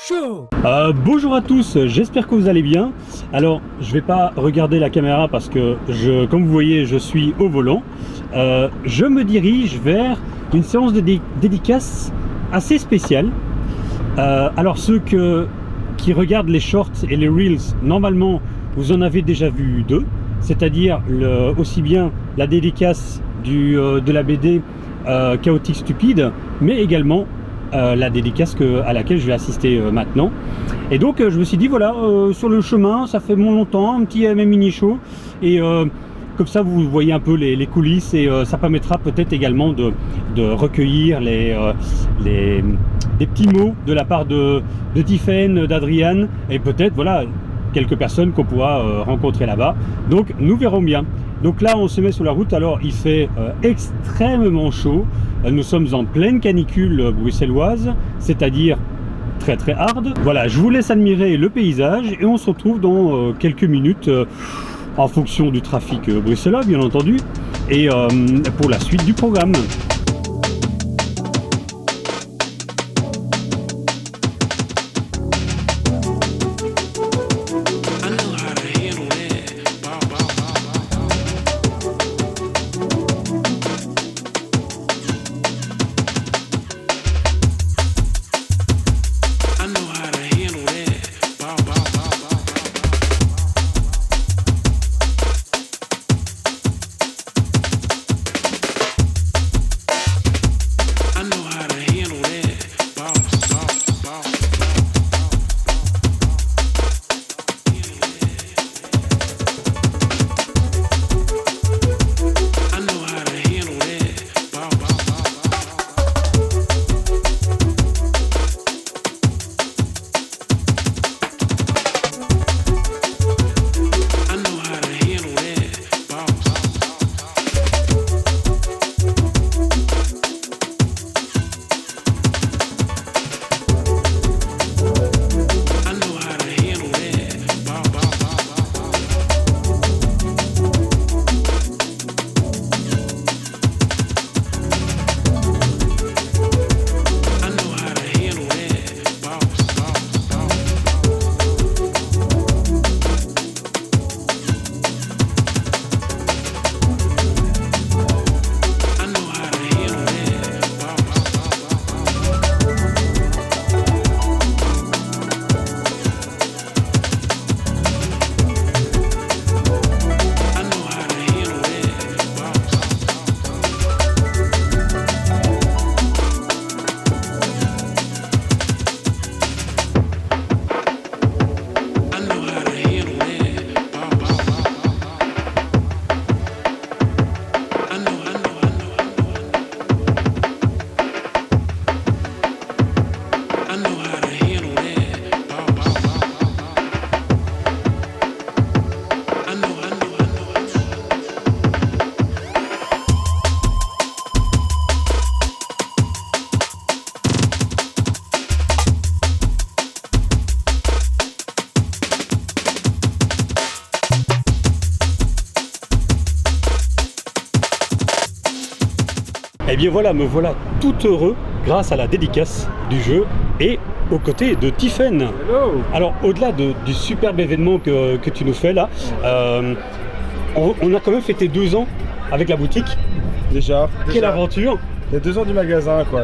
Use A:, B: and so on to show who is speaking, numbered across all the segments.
A: Show.
B: Bonjour à tous, j'espère que vous allez bien. Alors, je vais pas regarder la caméra parce que, comme vous voyez, je suis au volant. Je me dirige vers une séance de dédicace assez spéciale. Alors, ceux qui regardent les shorts et les reels, normalement, vous en avez déjà vu deux. C'est-à-dire aussi bien la dédicace de la BD Chaotique Stupide, mais également la dédicace à laquelle je vais assister maintenant. Et donc je me suis dit voilà, sur le chemin, ça fait longtemps, un petit mini show, et comme ça vous voyez un peu les coulisses, et ça permettra peut-être également de recueillir des petits mots de la part de Tiffaine, d'Adriane, et peut-être voilà quelques personnes qu'on pourra rencontrer là-bas. Donc nous verrons bien. Donc là on se met sur la route. Alors il fait extrêmement chaud, nous sommes en pleine canicule bruxelloise, c'est-à-dire très très hard. Voilà, je vous laisse admirer le paysage et on se retrouve dans quelques minutes en fonction du trafic bruxellois bien entendu, et pour la suite du programme. Et bien voilà, me voilà tout heureux grâce à la dédicace du jeu et aux côtés de Tiffaine.
C: Hello.
B: Alors au-delà du superbe événement que tu nous fais là, on a quand même fêté 2 ans avec la boutique.
C: Déjà.
B: Quelle aventure!
C: Il y a 2 ans du magasin, quoi.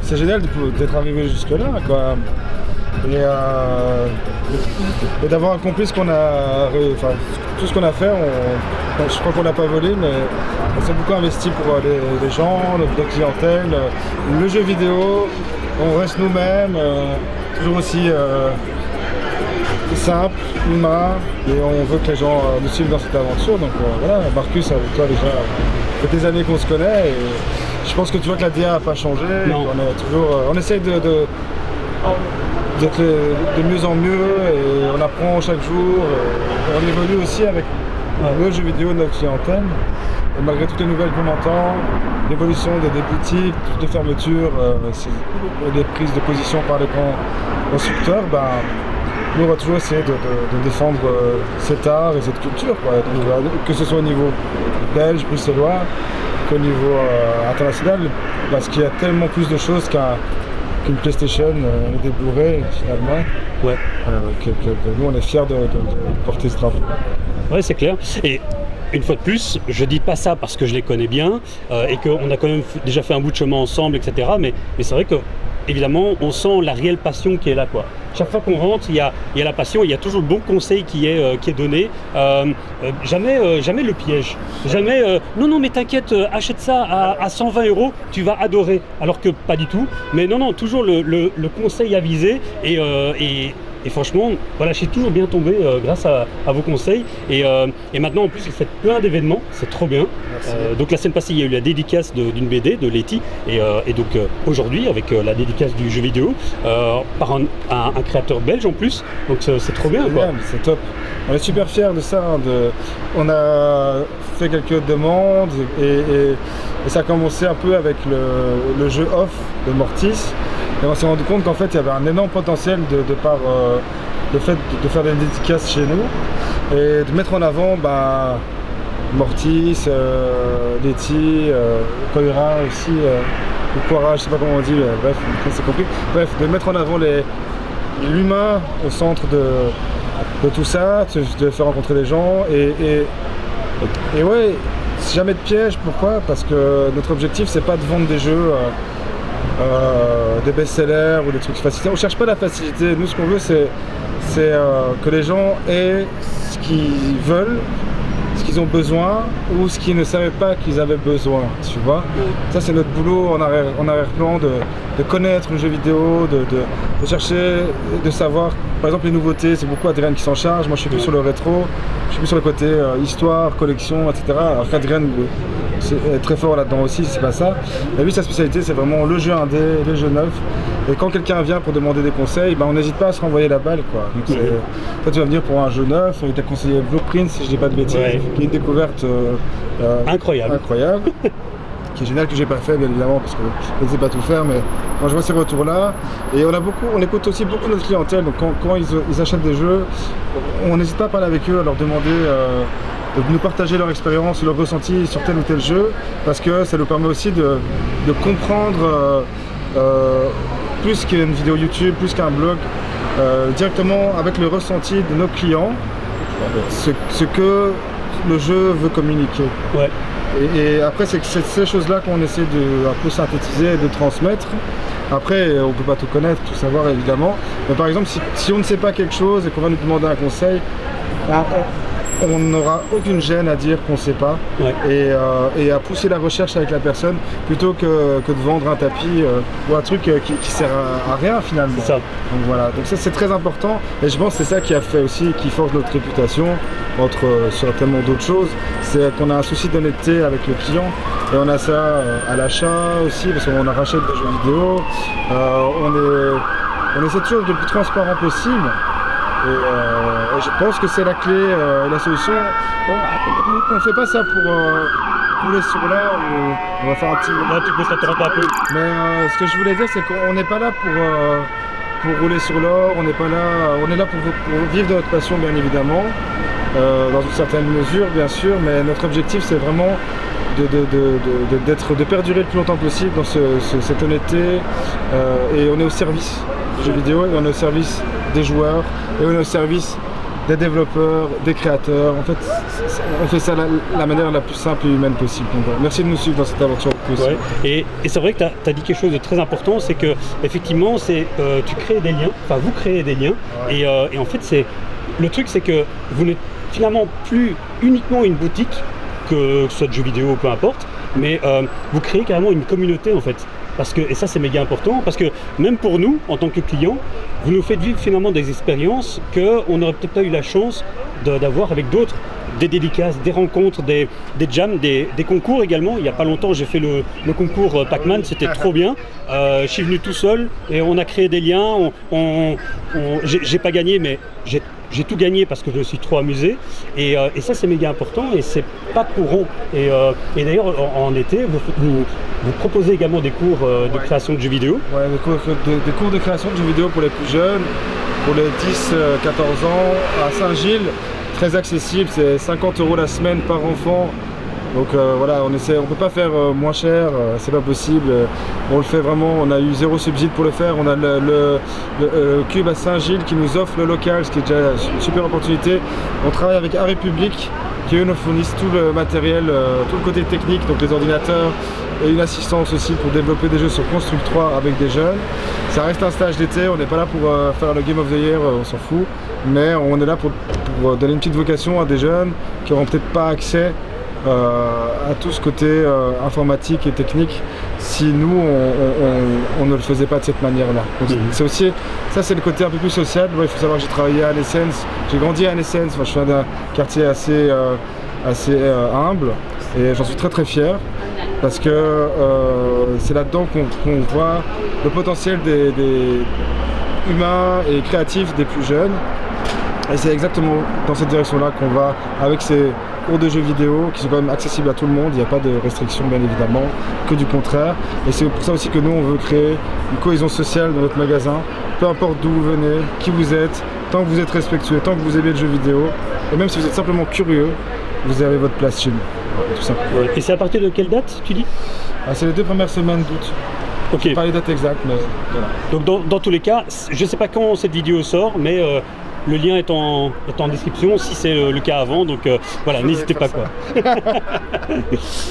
C: C'est génial d'être arrivé jusque là, quoi. Et d'avoir accompli ce qu'on a, tout ce qu'on a fait. Je crois qu'on n'a pas volé, mais on s'est beaucoup investi pour les gens, notre clientèle, le jeu vidéo. On reste nous-mêmes, toujours aussi simple, humain, et on veut que les gens nous suivent dans cette aventure. Donc voilà, Marcus, avec toi déjà, ça fait des années qu'on se connaît, et je pense que tu vois que la DA n'a pas changé. On essaye d'être de mieux en mieux, et on apprend chaque jour, on évolue aussi avec nos jeux vidéo, notre clientèle. Et malgré toutes les nouvelles qu'on entend, l'évolution des boutiques, toutes les fermetures, des prises de position par les grands constructeurs, nous on va toujours essayer de défendre cet art et cette culture, quoi. Que ce soit au niveau belge, bruxellois, qu'au niveau international, parce qu'il y a tellement plus de choses qu'une PlayStation et des Blu-ray finalement.
B: Ouais.
C: Que nous on est fiers de porter ce drapeau.
B: Ouais, c'est clair. Et une fois de plus, je dis pas ça parce que je les connais bien et qu'on a quand même déjà fait un bout de chemin ensemble, etc. Mais c'est vrai que évidemment, on sent la réelle passion qui est là, quoi. Chaque fois qu'on rentre, il y a la passion, il y a toujours le bon conseil qui est donné. Jamais le piège. Jamais non mais t'inquiète, achète ça à 120 €, tu vas adorer. Alors que pas du tout. Mais non, toujours le conseil avisé et franchement, voilà, je suis toujours bien tombé grâce à vos conseils. Et maintenant, en plus, vous faites plein d'événements, c'est trop bien. Donc la semaine passée, il y a eu la dédicace d'une BD de Letty. Et donc aujourd'hui, avec la dédicace du jeu vidéo, par un créateur belge en plus. Donc c'est trop bien.
C: C'est top. On est super fiers de ça. On a fait quelques demandes et ça a commencé un peu avec le jeu Off de Mortis. Et on s'est rendu compte qu'en fait il y avait un énorme potentiel de par le fait de faire des dédicaces chez nous et de mettre en avant Mortis, Letty, Koira aussi, ou Quora, je sais pas comment on dit, bref, c'est compris. Bref, de mettre en avant l'humain au centre de tout ça, de faire rencontrer des gens et ouais, jamais de piège. Pourquoi? Parce que notre objectif c'est pas de vendre des jeux des best-sellers ou des trucs faciles. On cherche pas la facilité. Nous, ce qu'on veut, c'est que les gens aient ce qu'ils veulent, ce qu'ils ont besoin ou ce qu'ils ne savaient pas qu'ils avaient besoin. Tu vois, ça c'est notre boulot en arrière-plan, de connaître le jeu vidéo, de chercher, de savoir. Par exemple, les nouveautés, c'est beaucoup Adrien qui s'en charge. Moi, je suis plus sur le rétro, je suis plus sur le côté histoire, collection, etc. Alors qu'Adrien est très fort là-dedans aussi, c'est pas ça. Mais lui, sa spécialité, c'est vraiment le jeu indé, les jeux neufs. Et quand quelqu'un vient pour demander des conseils, on n'hésite pas à se renvoyer la balle, quoi. Donc, toi, tu vas venir pour un jeu neuf, il t'a conseillé Blueprint, si je dis pas de bêtises, qui est une découverte incroyable. Qui est génial, que j'ai pas fait bien évidemment parce que je ne sais pas tout faire, mais quand je vois ces retours là, et on écoute aussi beaucoup notre clientèle, donc quand ils achètent des jeux, on n'hésite pas à parler avec eux, à leur demander de nous partager leur expérience, leur ressenti sur tel ou tel jeu, parce que ça nous permet aussi de comprendre plus qu'une vidéo YouTube, plus qu'un blog, directement avec le ressenti de nos clients, ce que le jeu veut communiquer.
B: Ouais.
C: Et après, c'est ces choses-là qu'on essaie de un peu synthétiser et de transmettre. Après, on ne peut pas tout connaître, tout savoir évidemment. Mais par exemple, si on ne sait pas quelque chose et qu'on va nous demander un conseil, on n'aura aucune gêne à dire qu'on ne sait pas et à pousser la recherche avec la personne plutôt que de vendre un tapis ou un truc qui sert à rien finalement.
B: C'est ça.
C: Donc voilà, donc ça c'est très important et je pense que c'est ça qui a fait aussi, qui forge notre réputation sur tellement d'autres choses, c'est qu'on a un souci d'honnêteté avec le client et on a ça à l'achat aussi parce qu'on rachète des jeux vidéo, on essaie toujours d'être le plus transparent possible. Et je pense que c'est la clé et la solution. On ne fait pas ça pour rouler sur l'or, on va faire un petit...
B: Là, tu peux s'interrompre un peu.
C: Mais ce que je voulais dire, c'est qu'on n'est pas là pour rouler sur l'or, on est là pour vivre de notre passion, bien évidemment, dans une certaine mesure, bien sûr, mais notre objectif, c'est vraiment de perdurer le plus longtemps possible dans cette honnêteté, et on est au service du jeu vidéo, et on est au service des joueurs, et on est au service des développeurs, des créateurs. En fait, on fait ça de la manière la plus simple et humaine possible. Donc, voilà. Merci de nous suivre dans cette aventure possible.
B: Ouais. Et c'est vrai que tu as dit quelque chose de très important, c'est que effectivement, tu crées des liens, enfin vous créez des liens, et en fait, le truc, c'est que vous n'êtes finalement plus uniquement une boutique, que ce soit de jeux vidéo, peu importe, mais vous créez carrément une communauté en fait. Et ça c'est méga important, parce que même pour nous, en tant que clients, vous nous faites vivre finalement des expériences qu'on n'aurait peut-être pas eu la chance d'avoir avec d'autres, des dédicaces, des rencontres, des jams, des concours également. Il n'y a pas longtemps, j'ai fait le concours Pac-Man, c'était trop bien. Je suis venu tout seul et on a créé des liens. J'ai pas gagné, mais j'ai tout gagné parce que je me suis trop amusé. Et ça, c'est méga important et c'est pas courant. Et d'ailleurs, en été, vous proposez également des cours de création de jeux vidéo.
C: Ouais, des cours de création de jeux vidéo pour les plus jeunes, pour les 10-14 ans, à Saint-Gilles. Très accessible, c'est 50 € la semaine par enfant Donc voilà, on peut pas faire moins cher, c'est pas possible. On le fait vraiment, on a eu 0 subside pour le faire. On a le Cube à Saint-Gilles qui nous offre le local, ce qui est déjà une super opportunité. On travaille avec Art République qui eux nous fournissent tout le matériel, tout le côté technique, donc les ordinateurs et une assistance aussi pour développer des jeux sur Construct 3 avec des jeunes. Ça reste un stage d'été, on n'est pas là pour faire le Game of the Year, on s'en fout, mais on est là pour donner une petite vocation à des jeunes qui n'auront peut-être pas accès à tout ce côté informatique et technique si nous on ne le faisait pas de cette manière-là. C'est aussi, ça c'est le côté un peu plus social. Il faut savoir que j'ai travaillé à Nessens, j'ai grandi à Nessens, je suis d'un quartier assez humble et j'en suis très très fier parce que c'est là-dedans qu'on voit le potentiel des humains et créatifs des plus jeunes. Et c'est exactement dans cette direction-là qu'on va avec ces cours de jeux vidéo qui sont quand même accessibles à tout le monde, il n'y a pas de restrictions bien évidemment, que du contraire. Et c'est pour ça aussi que nous on veut créer une cohésion sociale dans notre magasin, peu importe d'où vous venez, qui vous êtes, tant que vous êtes respectueux, tant que vous aimez le jeu vidéo, et même si vous êtes simplement curieux, vous avez votre place chez nous, tout simplement.
B: Et c'est à partir de quelle date tu dis?
C: C'est les 2 premières semaines d'août.
B: Ok.
C: Pas les dates exactes, mais voilà.
B: Donc dans tous les cas, je ne sais pas quand cette vidéo sort, mais le lien est en description si c'est le cas avant, donc voilà, n'hésitez pas quoi.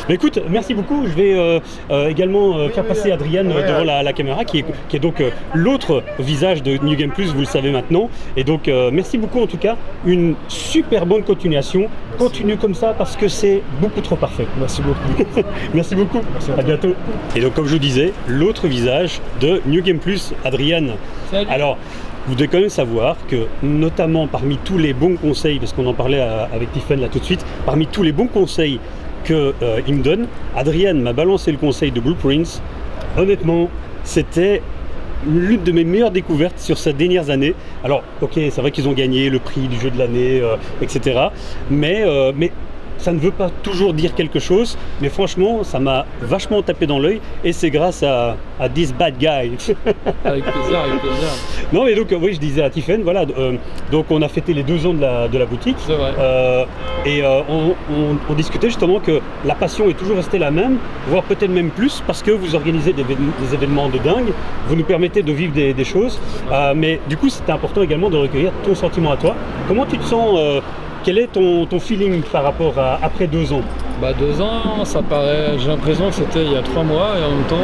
B: Mais écoute, merci beaucoup. Je vais également faire passer Adrian devant la caméra qui est donc l'autre visage de New Game Plus, vous le savez maintenant. Et donc merci beaucoup en tout cas, une super bonne continuation. Continue comme ça parce que c'est beaucoup trop parfait.
C: Merci beaucoup.
B: Merci beaucoup.
C: Merci
B: à bientôt. Et donc comme je vous disais, l'autre visage de New Game Plus, Adrian.
D: Salut.
B: Alors, vous devez quand même savoir que, notamment parmi tous les bons conseils, parce qu'on en parlait avec Tiffen là tout de suite, parmi tous les bons conseils qu'il me donne, Adrian m'a balancé le conseil de Blueprints. Honnêtement, c'était l'une de mes meilleures découvertes sur ces dernières années. Alors, ok, c'est vrai qu'ils ont gagné le prix du jeu de l'année, etc. Mais ça ne veut pas toujours dire quelque chose, mais franchement, ça m'a vachement tapé dans l'œil et c'est grâce à This Bad Guy.
D: Avec plaisir, avec plaisir.
B: Non, mais donc, oui, je disais à Tiffen, voilà, donc on a fêté les 2 ans de la boutique.
D: C'est vrai.
B: On discutait justement que la passion est toujours restée la même, voire peut-être même plus, parce que vous organisez des événements de dingue, vous nous permettez de vivre des choses, mais du coup, c'était important également de recueillir ton sentiment à toi. Comment tu te sens quel est ton feeling par rapport à après 2 ans?
D: 2 ans, ça paraît, j'ai l'impression que c'était il y a 3 mois et en même temps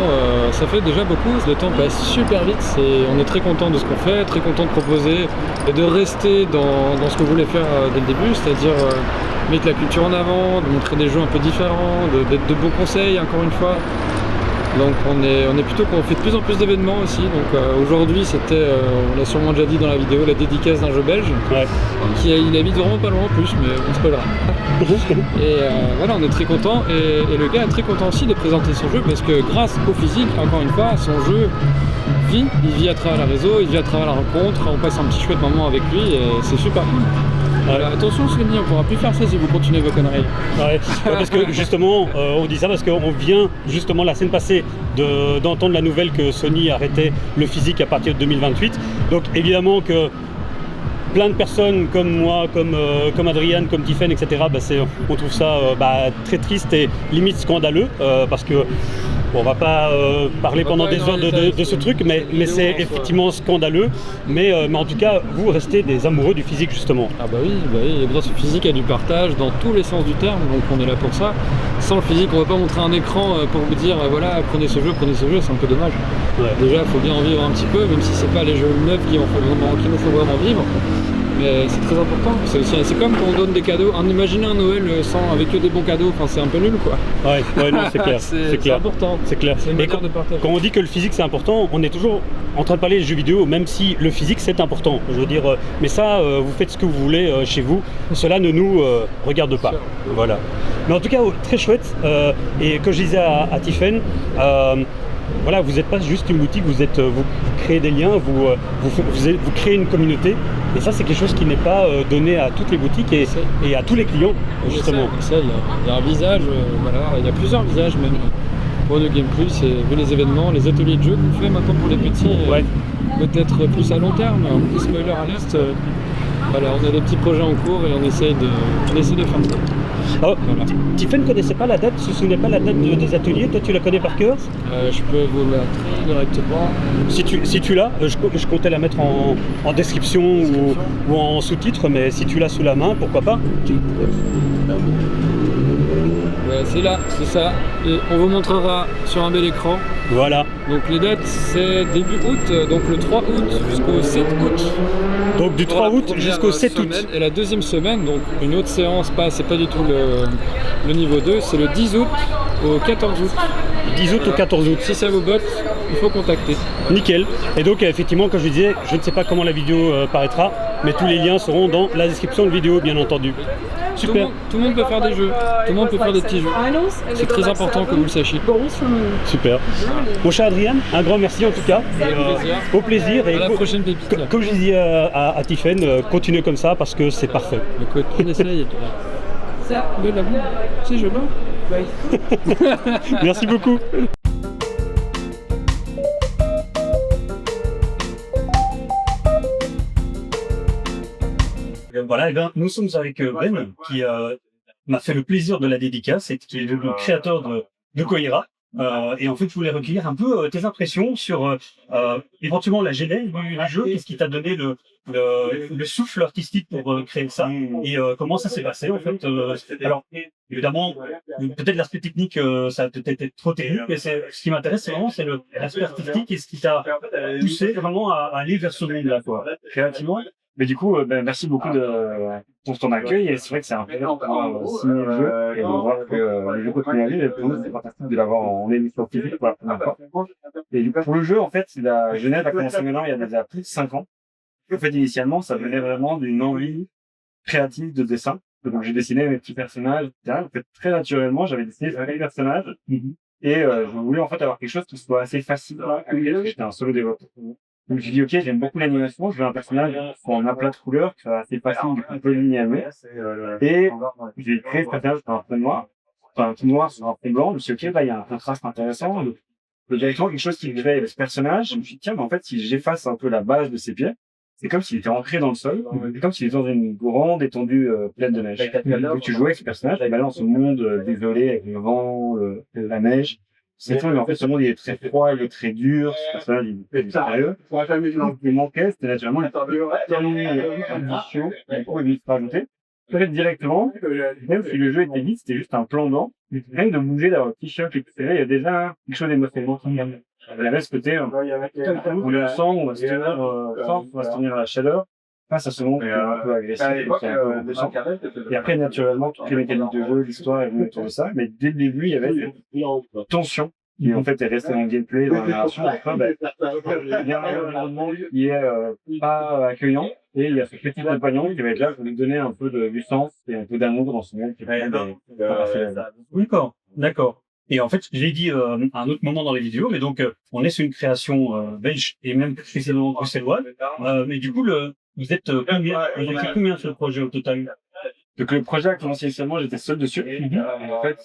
D: ça fait déjà beaucoup, le temps passe super vite, on est très content de ce qu'on fait, très content de proposer et de rester dans ce qu'on voulait faire dès le début, c'est-à-dire mettre la culture en avant, de montrer des jeux un peu différents, d'être de bons conseils encore une fois. Donc on fait de plus en plus d'événements aussi. Donc aujourd'hui c'était, on l'a sûrement déjà dit dans la vidéo, la dédicace d'un jeu belge.
B: Ouais.
D: Il habite vraiment pas loin en plus, mais on se spoilera. Et voilà, on est très content et le gars est très content aussi de présenter son jeu parce que grâce au physique, encore une fois, son jeu il vit à travers le réseau, il vit à travers la rencontre, on passe un petit chouette moment avec lui et c'est super cool. Attention Sony, on pourra plus faire ça si vous continuez vos conneries.
B: Ouais, parce que justement, on dit ça parce qu'on vient justement la semaine passée d'entendre la nouvelle que Sony arrêtait le physique à partir de 2028. Donc évidemment que plein de personnes comme moi, comme Adrian, comme Tiffen, etc., on trouve ça très triste et limite scandaleux parce que on va pas parler pendant des heures de ce truc, mais c'est effectivement scandaleux. Mais en tout cas, vous restez des amoureux du physique justement.
D: Ah bah oui, grâce au physique, il y a du partage dans tous les sens du terme, donc on est là pour ça. Sans le physique, on va pas montrer un écran pour vous dire voilà, prenez ce jeu, c'est un peu dommage. Ouais. Déjà, il faut bien en vivre un petit peu, même si c'est pas les jeux neufs qu'il nous faut vraiment vivre. Mais c'est très important, c'est comme quand on donne des cadeaux, imaginez un Noël avec que des bons cadeaux, c'est un peu nul quoi.
B: Ouais non, c'est clair, c'est
D: important,
B: c'est clair.
D: Et quand
B: on dit que le physique c'est important, on est toujours en train de parler des jeux vidéo, même si le physique c'est important, je veux dire, mais ça, vous faites ce que vous voulez chez vous, cela ne nous regarde pas, voilà. Mais en tout cas, très chouette, et comme je disais à Tiffen, voilà, vous n'êtes pas juste une boutique, vous créez des liens, vous créez une communauté, et ça c'est quelque chose qui n'est pas donné à toutes les boutiques et à tous les clients justement.
D: Il y a un visage, il y a plusieurs visages même pour New Game Plus, et vu les événements, les ateliers de jeux qu'on fait maintenant pour les petits, peut-être plus à long terme, un petit spoiler à l'est, voilà, on a des petits projets en cours et on essaie de faire ça.
B: Alors,
D: Voilà.
B: Tiffen ne connaissait pas la date, se souvenait pas la date des ateliers. Toi, tu la connais par cœur?
D: Je peux vous mettre directement.
B: Si tu l'as, je comptais la mettre en description ou en sous-titre, mais si tu l'as sous la main, pourquoi pas?
D: Ouais, c'est là, c'est ça. Et on vous montrera sur un bel écran.
B: Voilà.
D: Donc les dates, c'est début août, donc le 3 août jusqu'au 7 août.
B: Donc du
D: Pour
B: 3
D: la
B: août
D: première
B: jusqu'au 7 août.
D: semaine. Et la deuxième semaine, donc une autre séance, c'est pas du tout le niveau 2, c'est le 10 août au 14 août.
B: 10 août au 14 août.
D: Si ça vous botte, il faut contacter.
B: Nickel. Et donc effectivement, comme je disais, je ne sais pas comment la vidéo paraîtra, mais tous les liens seront dans la description de vidéo, bien entendu. Super.
D: Tout le monde peut faire des jeux, tout le monde peut faire des petits jeux. C'est très important que vous le sachiez.
B: Super. Mon cher Adrien, un grand merci en tout cas.
D: plaisir.
B: Au plaisir. Et
D: À la prochaine pépite. Là.
B: comme je disais à Tiffen, continuez comme ça parce que c'est parfait.
D: Écoute, on essaye. Ça, de la boue, c'est joli.
B: Merci beaucoup. Voilà, et bien, nous sommes avec Ben qui m'a fait le plaisir de la dédicace et qui est le créateur de Koira. Et en fait, je voulais recueillir un peu tes impressions sur éventuellement la genèse du jeu, qu'est-ce qui t'a donné le souffle artistique pour créer ça et comment ça s'est passé en fait. Alors évidemment, peut-être l'aspect technique, ça a peut-être été trop technique, mais ce qui m'intéresse c'est vraiment l'aspect artistique et ce qui t'a poussé vraiment à aller vers ce monde-là, quoi, créativement.
E: Mais du coup, merci beaucoup pour ton accueil. Et c'est vrai que c'est un plaisir de pouvoir signer le jeu et de voir que le jeu continue à vivre. Et pour nous, c'est fantastique de l'avoir en émission physique pour la première fois. Et du coup, pour le jeu, en fait, la genèse a commencé maintenant il y a déjà plus de 5 ans. En fait, initialement, ça venait vraiment d'une envie créative de dessin. Donc, j'ai dessiné mes petits personnages, etc. En fait, très naturellement, j'avais dessiné mes personnages. Et je voulais en fait avoir quelque chose qui soit assez facile à créer, parce que j'étais un solo développeur. Donc j'ai dit ok, j'aime beaucoup l'animation, je veux un personnage qui soit en aplat de couleurs, qui soit assez facile, du coup un peu linéamé. Et j'ai créé ce personnage sur un fond noir, enfin un tout noir sur un fond blanc. Je me suis dit ok, bah il y a un contraste intéressant. Donc directement quelque chose qui me fait ce personnage. Je me suis dit tiens, mais en fait si j'efface un peu la base de ses pieds, c'est comme s'il était ancré dans le sol, c'est comme s'il était dans une grande étendue pleine de neige. Donc tu jouais avec ce personnage, et dans ce monde désolé avec le vent, la neige. C'est tout, mais en fait, ce monde, il est très froid, il est très dur, ce personnage, il est sérieux. Donc, il manquait, c'était naturellement une ambition, il faut vite rajouter. Peut-être directement, même si le jeu était vite, c'était juste un plan blanc. Rien que de bouger, d'avoir un petit choc et tout ça, il y a déjà quelque chose d'émotionnel qui vient. Il y avait ce côté, où le sang, on va se tenir à la chaleur. Face à ce monde qui est un peu agressif, qui est un peu repoussant. Et après, naturellement, toutes les mécaniques de jeu, l'histoire est venue autour de ça. Mais dès le début, il y avait cette tension qui, en fait, est restée dans le gameplay, dans la narration. Enfin, il y a un environnement qui est pas accueillant. Et il y a ce petit compagnon qui va être là pour nous donner un peu du sens et un peu d'amour dans ce monde qui est
B: D'accord, d'accord. Et en fait, j'ai dit à un autre moment dans les vidéos, mais donc on est sur une création belge et même spécialement bruxelloise. Mais du coup, vous êtes combien sur le projet au total?
E: Donc le projet a commencé initialement, j'étais seul dessus. En fait,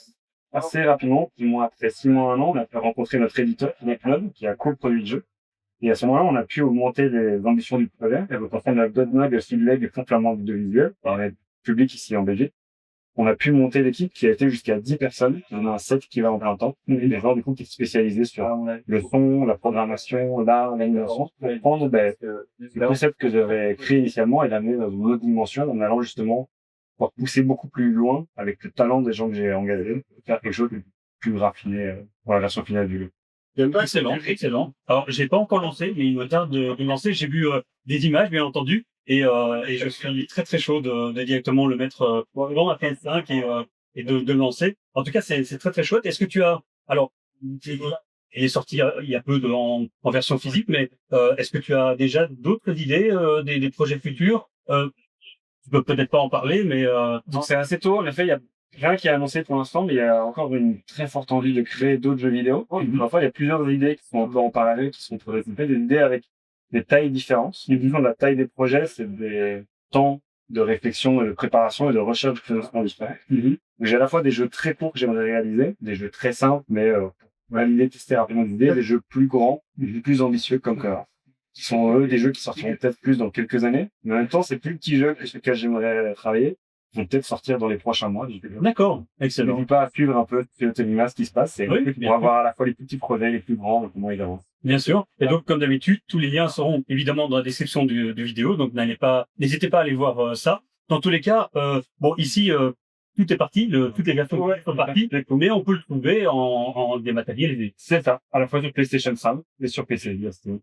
E: assez rapidement, plus ou moins après 6 mois, 1 an, on a pu rencontrer notre éditeur, Club, qui a co-produit le jeu. Et à ce moment-là, on a pu augmenter les ambitions du projet. Et donc, en fait, notre Dodmag, le Speedleg et complètement de visuel, par le public ici en Belgique. On a pu monter l'équipe qui a été jusqu'à 10 personnes. On a un set qui va en plein temps. Et des gens, du coup, qui sont spécialisés sur le son, la programmation, l'art, l'animation, pour prendre, le concept que j'avais créé initialement et l'amener dans une autre dimension en allant justement pour pousser beaucoup plus loin avec le talent des gens que j'ai engagés, faire quelque chose de plus raffiné pour la version finale du jeu.
B: Excellent, excellent. Alors, j'ai pas encore lancé, mais il me tarde de lancer. J'ai vu des images, bien entendu, et je suis très très chaud de directement le mettre dans ma PS5 et de le lancer. En tout cas, c'est très très chouette. Est-ce que tu as, alors, il est sorti il y a peu en version physique, mais est-ce que tu as déjà d'autres idées, des projets futurs? Tu peux peut-être pas en parler, mais
E: donc c'est assez tôt. En effet, il y a rien qui est annoncé pour l'instant, mais il y a encore une très forte envie de créer d'autres jeux vidéo. Parfois, il y a plusieurs idées qui sont un peu en parallèle, qui sont présentés, des idées avec des tailles différentes. Disons, la taille des projets, c'est des temps de réflexion et de préparation et de recherche de financement différents. Donc, j'ai à la fois des jeux très courts que j'aimerais réaliser, des jeux très simples, mais valider, tester rapidement des idées, des jeux plus grands, plus ambitieux comme Koira, qui sont eux des jeux qui sortiront peut-être plus dans quelques années. Mais en même temps, c'est plus petits jeux que sur lesquels j'aimerais travailler. vont peut-être sortir dans les prochains mois.
B: D'accord, excellent.
E: N'hésite pas à suivre un peu ce qui se passe,
B: Oui, bien
E: pour
B: sûr.
E: avoir à la fois les petits projets, les plus grands, comment ils avancent.
B: Bien sûr. Et donc, comme d'habitude, tous les liens seront évidemment dans la description de vidéo. Donc, n'hésitez pas à aller voir ça. Dans tous les cas, bon, ici, tout est parti, toutes les versions sont parties, mais on peut le trouver en dématérialisé.
E: C'est ça, à la fois sur PlayStation 5 et sur PC. Bien sûr.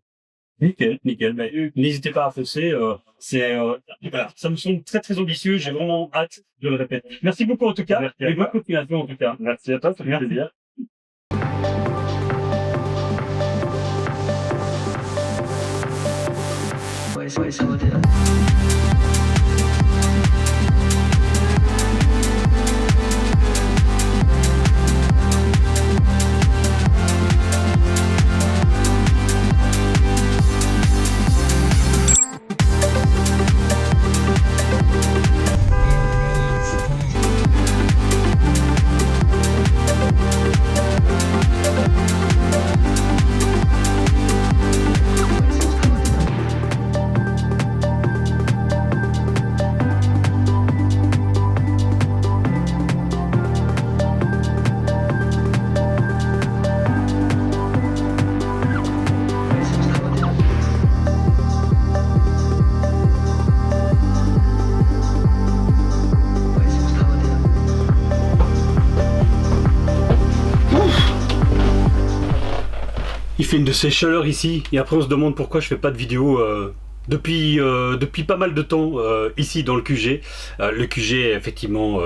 B: Nickel, nickel. Mais n'hésitez pas à foncer. Voilà, ça me semble très très ambitieux. J'ai vraiment hâte, je le répète. Merci beaucoup en tout cas.
E: Merci.
B: Et bonne continuation en tout cas.
E: Merci à toi, ça fait plaisir.
B: Il fait une de ces chaleurs ici, et après on se demande pourquoi je fais pas de vidéo depuis pas mal de temps ici dans le QG. Le QG est effectivement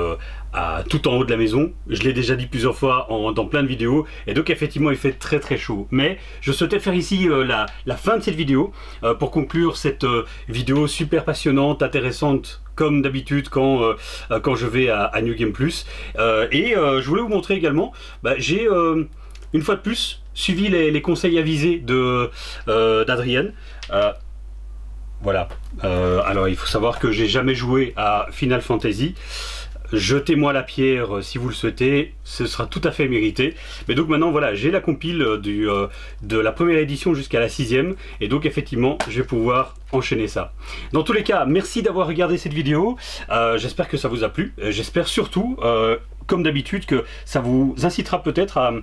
B: tout en haut de la maison, je l'ai déjà dit plusieurs fois dans plein de vidéos, et donc effectivement il fait très très chaud. Mais je souhaitais faire ici la fin de cette vidéo pour conclure cette vidéo super passionnante, intéressante, comme d'habitude quand je vais à New Game Plus. Je voulais vous montrer également, j'ai une fois de plus suivi les conseils avisés d'Adrienne. Voilà. Alors il faut savoir que j'ai jamais joué à Final Fantasy. Jetez-moi la pierre si vous le souhaitez, ce sera tout à fait mérité. Mais donc maintenant voilà, j'ai la compile de la première édition jusqu'à la 6e, et donc effectivement je vais pouvoir enchaîner ça. Dans tous les cas, merci d'avoir regardé cette vidéo, j'espère que ça vous a plu, j'espère surtout, comme d'habitude, que ça vous incitera peut-être à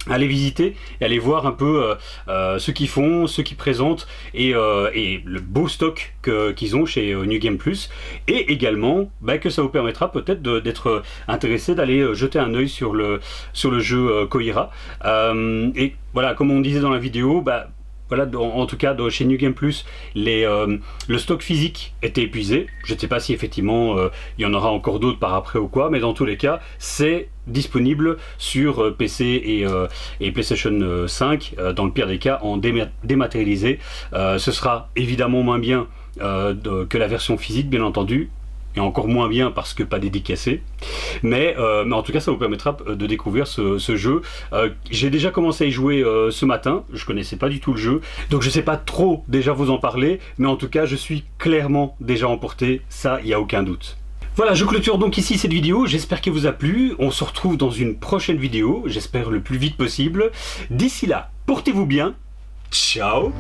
B: aller visiter et aller voir un peu ce qu'ils font, ce qu'ils présentent, et le beau stock qu'ils ont chez New Game Plus, et également que ça vous permettra peut-être d'être intéressé, d'aller jeter un œil sur le jeu Koira. Et voilà, comme on disait dans la vidéo, voilà, en tout cas chez New Game Plus, le stock physique était épuisé. Je ne sais pas si effectivement il y en aura encore d'autres par après ou quoi, mais dans tous les cas c'est disponible sur PC et PlayStation 5, dans le pire des cas en dématérialisé. Ce sera évidemment moins bien que la version physique, bien entendu, et encore moins bien parce que pas dédicacé, mais en tout cas ça vous permettra de découvrir ce jeu. J'ai déjà commencé à y jouer ce matin, je connaissais pas du tout le jeu, donc je sais pas trop déjà vous en parler, mais en tout cas je suis clairement déjà emporté, ça il n'y a aucun doute. Voilà, je clôture donc ici cette vidéo, j'espère qu'elle vous a plu, on se retrouve dans une prochaine vidéo, j'espère le plus vite possible. D'ici là, portez-vous bien, ciao.